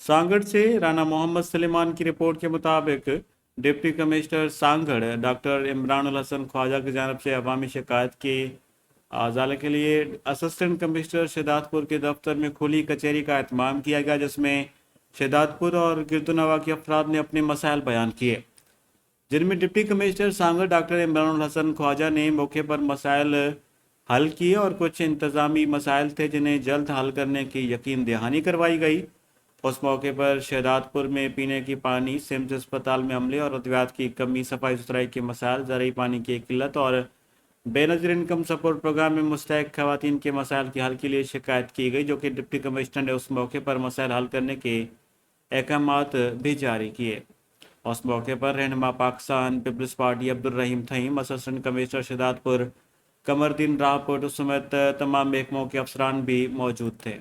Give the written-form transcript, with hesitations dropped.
सांगड़ से राना मोहम्मद सलेमान की रिपोर्ट के मुताबिक deputy commissioner Sanghar doctor Imran Hasan Khwaja की जानब से अवामी शिकायत के अजाले के लिए असिस्टेंट कमिश्नर शहदादपुर के दफ्तर में खुली कचहरी का एहतमाम किया गया, जिसमें शहदादपुर और गिरदुनवा के अफराद ने अपने मसाइल बयान किए, जिनमें deputy commissioner Sanghar doctor Imran Hasan Khwaja ने मौके पर मसाइल हल किए और कुछ इंतज़ामी मसाइल थे जिन्हें जल्द हल करने की यकीन दहानी करवाई गई। उस मौके पर शहदादपुर में पीने की पानी, सिम्स अस्पताल में अमले और अद्वियात की कमी, सफाई सुथराई के मसाइल, ज़रूरी पानी की किल्लत और बेनज़ीर इनकम सपोर्ट प्रोग्राम में मुस्तहक खवातीन के मसाइल के हल के लिए शिकायत की गई, जो कि डिप्टी कमिश्नर ने उस मौके पर मसाइल हल करने के अहकामात भी जारी किए। उस मौके पर रहनुमा पाकिस्तान पीपल्स पार्टी अब्दुल रहीम थईम, असिस्टेंट कमिश्नर शहदादपुर कमरदीन राहपुर समेत तमाम महकमों के अफसरान भी मौजूद थे।